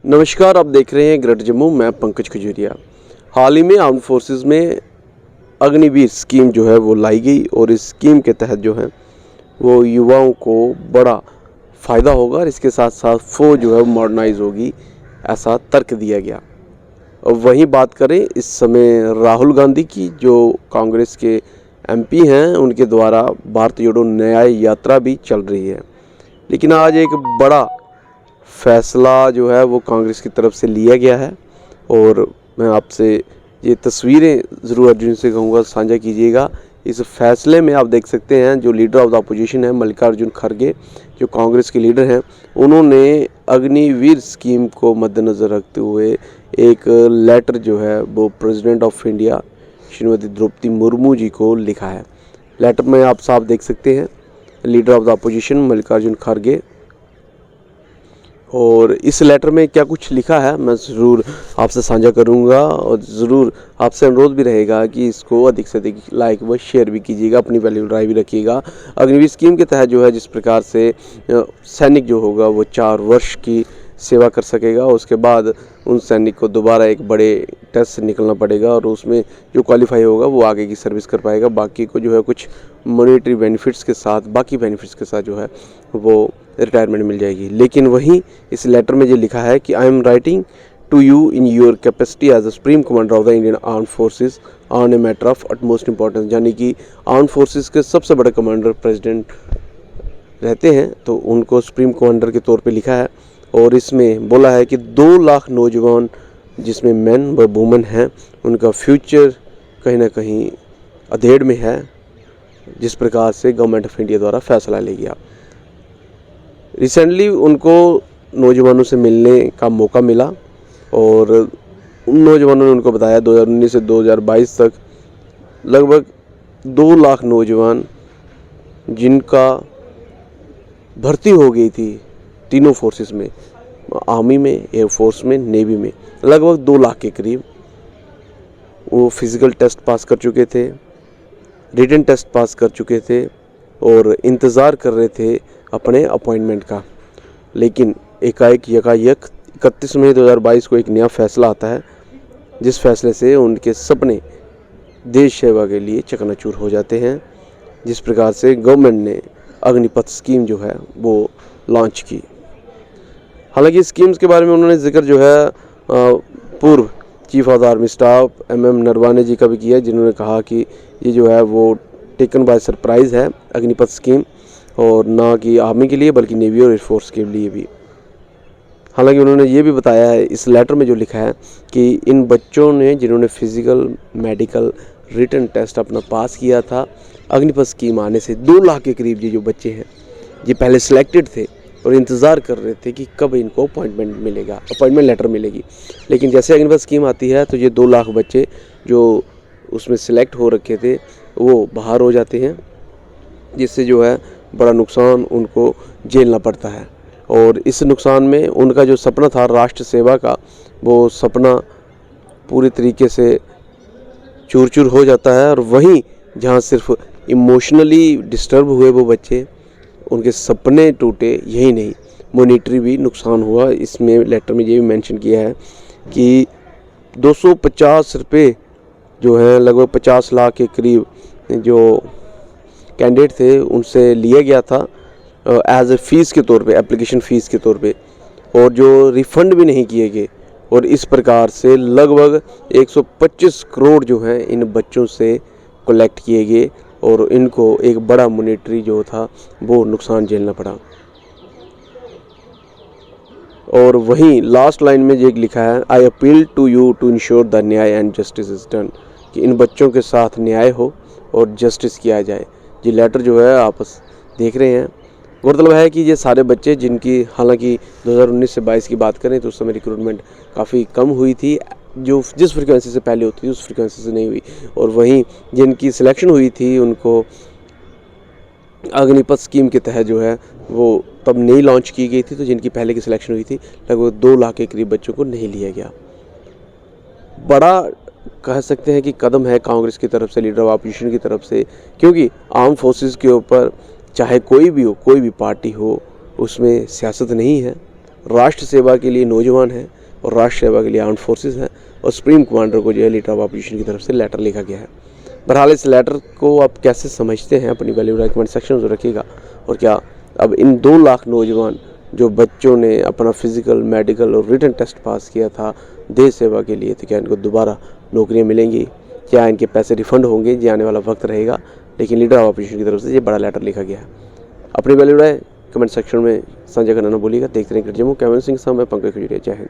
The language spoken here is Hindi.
नमस्कार, आप देख रहे हैं ग्रेट जम्मू। मैं पंकज खजूरिया। हाल ही में आर्म्ड फोर्सेस में अग्निवीर स्कीम जो है वो लाई गई और इस स्कीम के तहत जो है वो युवाओं को बड़ा फ़ायदा होगा और इसके साथ साथ फौज जो है वो मॉडर्नाइज होगी, ऐसा तर्क दिया गया। और वहीं बात करें इस समय राहुल गांधी की, जो कांग्रेस के एमपी हैं, उनके द्वारा भारत जोड़ो न्याय यात्रा भी चल रही है। लेकिन आज एक बड़ा फैसला जो है वो कांग्रेस की तरफ से लिया गया है और मैं आपसे ये तस्वीरें ज़रूर अर्जुन से कहूँगा साझा कीजिएगा। इस फैसले में आप देख सकते हैं जो लीडर ऑफ द अपोजिशन है मल्लिकार्जुन खड़गे, जो कांग्रेस के लीडर हैं, उन्होंने अग्निवीर स्कीम को मद्देनज़र रखते हुए एक लेटर जो है वो president of India Shrimati Droupadi Murmu ji को लिखा है। लेटर में आप साफ देख सकते हैं leader of the opposition Mallikarjun खड़गे, और इस लेटर में क्या कुछ लिखा है मैं ज़रूर आपसे साझा करूंगा और ज़रूर आपसे अनुरोध भी रहेगा कि इसको अधिक से अधिक लाइक व शेयर भी कीजिएगा, अपनी वैल्यू राय भी रखिएगा। अग्निवीर स्कीम के तहत जो है जिस प्रकार से सैनिक जो होगा वो 4 वर्ष की सेवा कर सकेगा, उसके बाद उन सैनिक को दोबारा एक बड़े टेस्ट से निकलना पड़ेगा और उसमें जो क्वालिफाई होगा वो आगे की सर्विस कर पाएगा। बाकी को जो है कुछ मॉनेटरी बेनिफिट्स के साथ, बाकी बेनिफिट्स के साथ जो है वो रिटायरमेंट मिल जाएगी। लेकिन वहीं इस लेटर में जो लिखा है कि I am writing to you in your capacity as the supreme commander of the Indian arm forces on a matter of utmost importance, यानी कि आर्म फोर्सेस के सबसे बड़े कमांडर प्रेसिडेंट रहते हैं, तो उनको सुप्रीम कमांडर के तौर पे लिखा है। और इसमें बोला है कि 2 लाख नौजवान जिसमें मैन व वुमेन हैं, उनका फ्यूचर कहीं ना कहीं अधेड़ में है, जिस प्रकार से गवर्नमेंट ऑफ इंडिया द्वारा फैसला लिया गया। रिसेंटली उनको नौजवानों से मिलने का मौका मिला और उन नौजवानों ने उनको बताया 2019 से 2022 तक लगभग 2 लाख नौजवान जिनका भर्ती हो गई थी तीनों फोर्सेस में, आर्मी में, एयरफोर्स में, नेवी में, लगभग 2 लाख के करीब वो फिज़िकल टेस्ट पास कर चुके थे, रिटन टेस्ट पास कर चुके थे और इंतज़ार कर रहे थे अपने अपॉइंटमेंट का। लेकिन एकाएक यकायक 31 मई 2022 को एक नया फैसला आता है, जिस फैसले से उनके सपने देश सेवा के लिए चकनाचूर हो जाते हैं। जिस प्रकार से गवर्नमेंट ने अग्निपथ स्कीम जो है वो लॉन्च की। हालांकि स्कीम्स के बारे में उन्होंने जिक्र जो है पूर्व chief of the army staff MM Naravane ji का भी किया, जिन्होंने कहा कि ये जो है वो टेकन बाय सरप्राइज़ है अग्निपथ स्कीम, और ना कि आर्मी के लिए बल्कि नेवी और एयरफोर्स के लिए भी। हालांकि उन्होंने ये भी बताया है इस लेटर में जो लिखा है कि इन बच्चों ने जिन्होंने फिज़िकल, मेडिकल, रिटन टेस्ट अपना पास किया था, अग्निपथ स्कीम आने से 2 लाख के करीब ये जो बच्चे हैं ये पहले सिलेक्टेड थे और इंतज़ार कर रहे थे कि कब इनको अपॉइंटमेंट लेटर मिलेगी। लेकिन जैसे अग्निपथ स्कीम आती है तो ये 2 लाख बच्चे जो उसमें सिलेक्ट हो रखे थे वो बाहर हो जाते हैं, जिससे जो है बड़ा नुकसान उनको झेलना पड़ता है। और इस नुकसान में उनका जो सपना था राष्ट्र सेवा का, वो सपना पूरी तरीके से चूर चूर हो जाता है। और वहीं जहाँ सिर्फ इमोशनली डिस्टर्ब हुए वो बच्चे, उनके सपने टूटे, यही नहीं मॉनेटरी भी नुकसान हुआ। इसमें लेटर में ये भी मेंशन किया है कि 250 रुपये जो है लगभग 50 लाख के करीब जो कैंडिडेट थे उनसे लिया गया था एज ए फ़ीस के तौर पे, एप्लीकेशन फ़ीस के तौर पे, और जो रिफ़ंड भी नहीं किए गए। और इस प्रकार से लगभग 125 करोड़ जो हैं इन बच्चों से कलेक्ट किए गए और इनको एक बड़ा मॉनेटरी जो था वो नुकसान झेलना पड़ा। और वहीं लास्ट लाइन में ये लिखा है I appeal to you to ensure the nyay and justice is done, कि इन बच्चों के साथ न्याय हो और जस्टिस किया जाए। ये लेटर जो है आप देख रहे हैं। गौरतलब है कि ये सारे बच्चे जिनकी, हालांकि 2019 से 22 की बात करें तो उस समय रिक्रूटमेंट काफ़ी कम हुई थी, जो जिस फ्रीक्वेंसी से पहले होती थी उस फ्रीक्वेंसी से नहीं हुई। और वहीं जिनकी सिलेक्शन हुई थी उनको अग्निपथ स्कीम के तहत जो है वो तब नहीं लॉन्च की गई थी, तो जिनकी पहले की सिलेक्शन हुई थी लगभग 2 लाख के करीब बच्चों को नहीं लिया गया। बड़ा कह सकते हैं कि कदम है कांग्रेस की तरफ से, लीडर ऑफ अपोजिशन की तरफ से, क्योंकि आर्म फोर्सेस के ऊपर चाहे कोई भी हो, कोई भी पार्टी हो, उसमें सियासत नहीं है। राष्ट्र सेवा के लिए नौजवान हैं, और राष्ट्र सेवा के लिए आर्म्ड फोर्सेस हैं, और सुप्रीम कमांडर को जो है लीडर ऑफ अपोजिशन की तरफ से लेटर लिखा गया है। बहरहाल इस लेटर को आप कैसे समझते हैं, अपनी वैल्यू राय कमेंट सेक्शन में रखिएगा। और क्या अब इन 2 लाख नौजवान जो बच्चों ने अपना फिजिकल, मेडिकल और रिटन टेस्ट पास किया था देश सेवा के लिए, तो क्या इनको दोबारा नौकरियां मिलेंगी, क्या इनके पैसे रिफंड होंगे, ये आने वाला वक्त रहेगा। लेकिन लीडर ऑफ अपोजिशन की तरफ से ये बड़ा लेटर लिखा गया है। अपनी वैल्यू राय कमेंट सेक्शन में साझा करना ना भूलिएगा। देखते रहें जम्मू। कैमरा सिंह साहब, मैं पंकज खजूरिया। जय हिंद।